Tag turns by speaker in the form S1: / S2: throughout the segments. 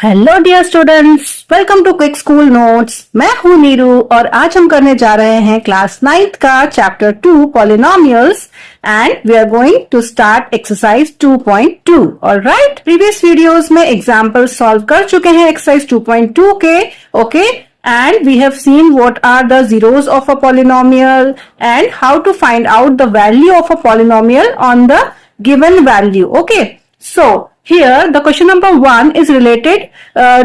S1: Hello dear students, welcome to quick school notes. मैं हूं नीरू और आज हम करने जा रहे हैं क्लास 9th का chapter 2 polynomials and we are going to start exercise 2.2। Alright, previous videos में एग्जांपल्स सॉल्व कर चुके हैं एक्सरसाइज 2.2 के। Okay, and we have seen what are the zeros of a polynomial and how to find out the value of a polynomial on the given value. Okay, so here the question number 1 is related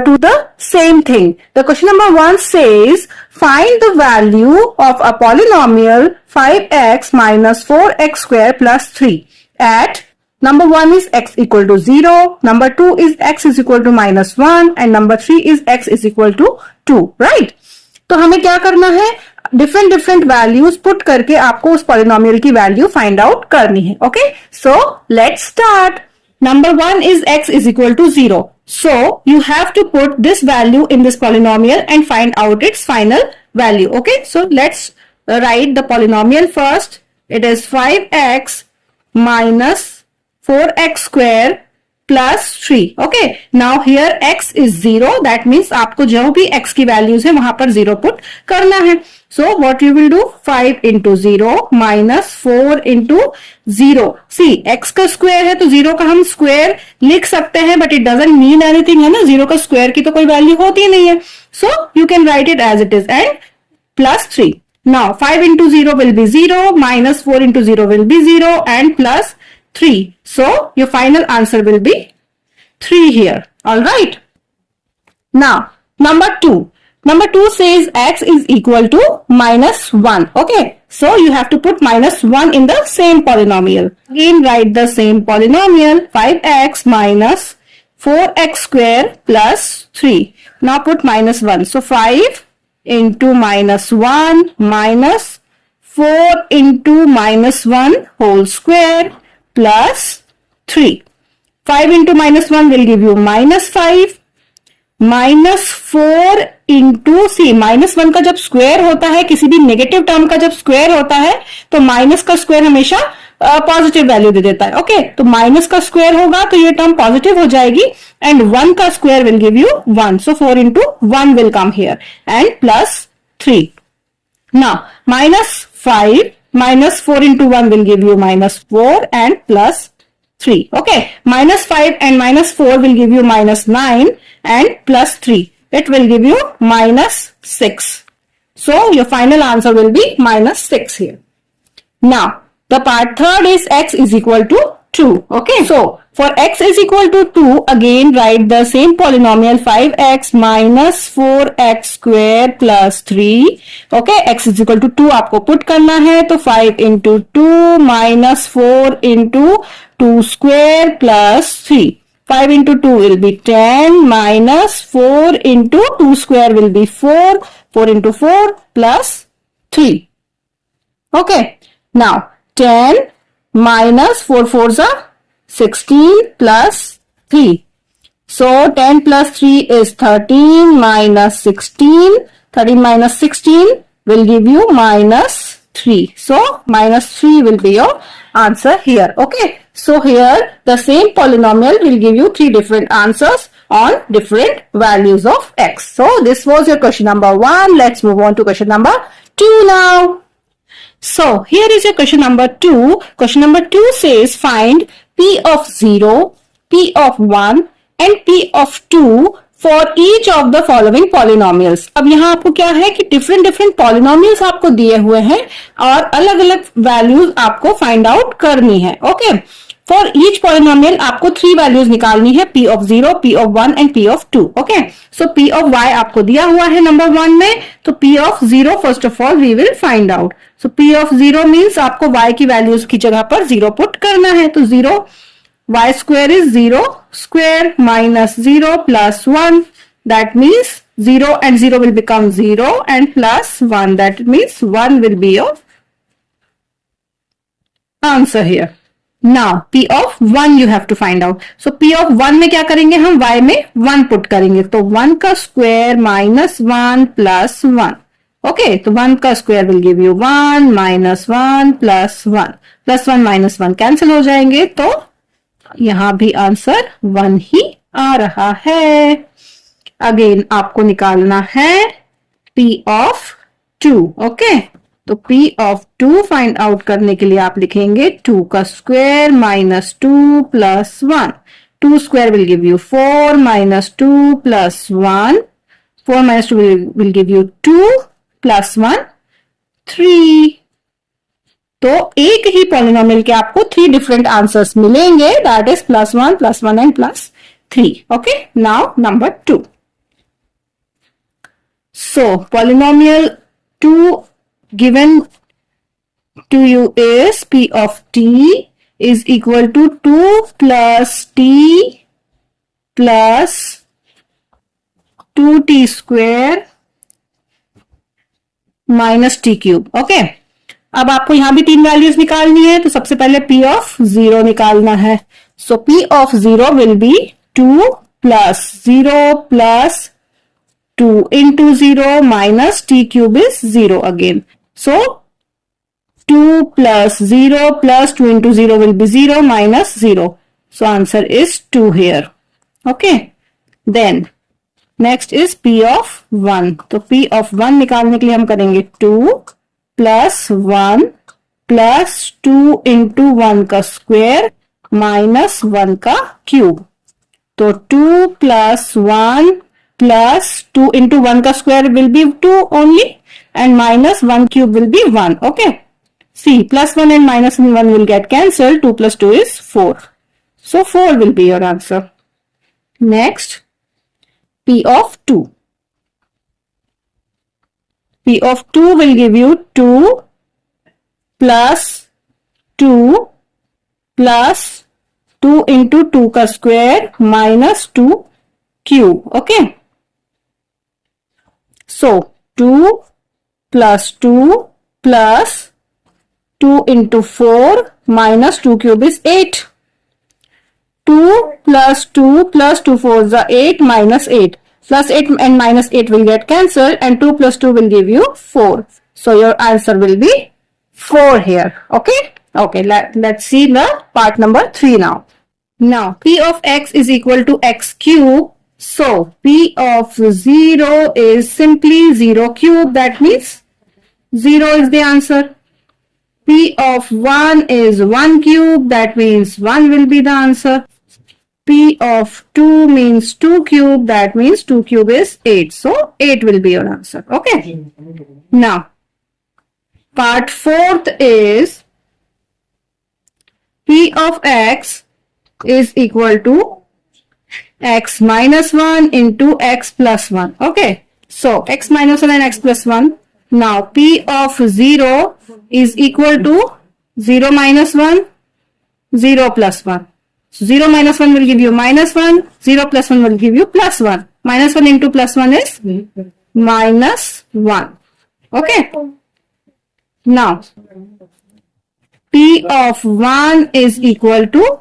S1: to the same thing. The question number 1 says find the value of a polynomial 5x minus 4x square plus 3 at number 1 is x equal to 0, number 2 is x is equal to minus 1 and number 3 is x is equal to 2, right? तो हमें क्या करना है, different values put करके आपको उस polynomial की value find out करनी है। Okay, so let's start. Number 1 is x is equal to 0. So you have to put this value in this polynomial and find out its final value. Okay, so let's write the polynomial first. It is 5x minus 4x square plus 3. Okay, now here x is 0. That means आपको जो भी x की values है वहां पर 0 put करना है। So what you will do, 5 into 0 minus 4 into 0. See, x का स्क्वायर है तो 0 का हम स्क्वायर लिख सकते हैं, but it doesn't mean anything, है ना। 0 का स्क्वायर की तो कोई वैल्यू होती नहीं है। So you can write it as it is and plus 3. Now 5 into 0 will be 0, minus 4 into 0 will be 0 and plus 3. So your final answer will be 3 here. All right. Now number 2. Number 2 says x is equal to minus 1. Okay, so you have to put minus 1 in the same polynomial. Again write the same polynomial, 5x minus 4x square plus 3. Now put minus 1. So 5 into minus 1 minus 4 into minus 1 whole square plus 3. 5 into minus 1 will give you minus 5. Minus 4 into c, minus 1 का जब square होता है, किसी भी negative term का जब square होता है तो माइनस का स्क्वायर हमेशा पॉजिटिव वैल्यू दे देता है। ओके, तो माइनस का स्क्वायर होगा तो ये टर्म पॉजिटिव हो जाएगी एंड 1 का square will give you 1, so 4 into 1 will come here and plus 3। Now minus 5 minus 4 into 1 will give you minus 4 and plus 3. Okay, minus 5 and minus 4 will give you minus 9 and plus 3. It will give you minus 6. So your final answer will be minus 6 here. Now the part third is x is equal to 2. Okay, so for x is equal to 2, again write the same polynomial, 5x minus 4x square plus 3. Okay, x is equal to 2 आपको put करना है, तो 5 into 2 minus 4 into 2 square plus 3. 5 into 2 will be 10 minus 4 into 2 square will be 4. 4 into 4 plus 3. Okay, now 10 minus 4 fours are 16 plus 3. So 10 plus 3 is 13 minus 16. 13 minus 16 will give you minus 3. So minus 3 will be your answer here. Okay, so here the same polynomial will give you 3 different answers on different values of x. So this was your question number 1. Let's move on to question number 2 now. So here is your question number 2. Question number 2 says find p of 0, p of 1 and p of 2 for each of the following polynomials. अब यहाँ आपको क्या है कि different polynomials आपको दिए हुए हैं और अलग अलग values आपको find out करनी है। Okay, for each polynomial आपको 3 values निकालनी है, p of 0, p of 1 and p of 2. Okay, so p of y आपको दिया हुआ है number 1 में, तो p of 0 first of all we will find out. So p of 0 means आपको y की values की जगह पर 0 पुट करना है, तो 0 y square is 0 square minus 0 plus 1. That means 0 and 0 will become 0 and plus 1. That means 1 will be your answer here. Now p of 1 you have to find out. So p of 1 में क्या करेंगे, हम y में 1 put करेंगे, तो 1 का square minus 1 plus 1. Okay, तो 1 का square will give you 1 minus 1 plus 1. Plus 1 minus 1 cancel हो जाएंगे, तो यहां भी आंसर 1 ही आ रहा है। अगेन आपको निकालना है P of 2, ओके। तो P of 2 फाइंड आउट करने के लिए आप लिखेंगे 2 का square minus 2 plus 1। 2 square will give you 4 minus 2 plus 1. 4 minus 2 will give you 2 plus 1, 3. तो एक ही पॉलिनोमियल के आपको 3 डिफरेंट आंसर्स मिलेंगे, that is +1, +1 and +3. Okay, now number 2. So polynomial 2 given to you is P of t is equal to 2 plus t plus 2t square minus t cube. Okay, अब आपको यहां भी 3 values निकालनी है, तो सबसे पहले P of 0 निकालना है. सो P of 0 will be 2 plus 0 plus 2 into 0 minus t cube is 0 again. So 2 plus 0 plus 2 into 0 will be 0 minus 0. So answer is 2 here. Okay. Then next is P of 1. तो P of 1 निकालने के लिए हम करेंगे 2 plus 1 plus 2 into 1 का square minus 1 का cube. तो 2 plus 1 plus 2 into 1 का square will be 2 only and minus 1 cube will be 1. Okay. See, plus 1 and minus 1 will get cancelled. 2 plus 2 is 4. So 4 will be your answer. Next, P of 2. P of 2 will give you 2 plus 2 plus 2 into 2 का square minus 2 cube. Okay. So 2 plus 2 plus 2 into 4 minus 2 cube is 8. 2 plus 2 plus 2 4s are 8 minus 8. Plus 8 and minus 8 will get cancelled and 2 plus 2 will give you 4. So your answer will be 4 here. Okay. Okay. Let's see the part number 3 now. Now P of x is equal to x cube. So P of 0 is simply 0 cube. That means 0 is the answer. P of 1 is 1 cube. That means 1 will be the answer. P of 2 means 2 cube. That means 2 cube is 8. So 8 will be your answer. Okay. Now part 4th is P of x is equal to x minus 1 into x plus 1. Okay. So x minus 1 and x plus 1. Now P of 0 is equal to 0 minus 1, 0 plus 1. So 0 minus 1 will give you minus 1, 0 plus 1 will give you plus 1. Minus 1 into plus 1 is minus 1. Okay. Now P of 1 is equal to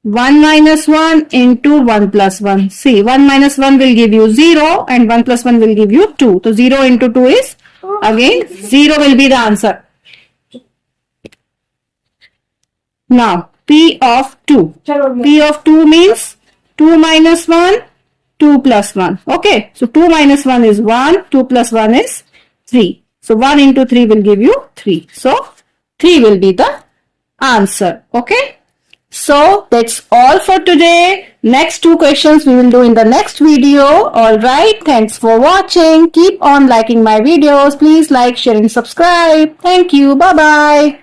S1: 1 minus 1 into 1 plus 1. See, 1 minus 1 will give you 0 and 1 plus 1 will give you 2. So 0 into 2 is again 0 will be the answer. Now P of 2. P of 2 means 2 minus 1, 2 plus 1. Okay. So 2 minus 1 is 1, 2 plus 1 is 3. So 1 into 3 will give you 3. So 3 will be the answer. Okay. So that's all for today. Next 2 questions we will do in the next video. Alright, thanks for watching. Keep on liking my videos. Please like, share and subscribe. Thank you. Bye bye.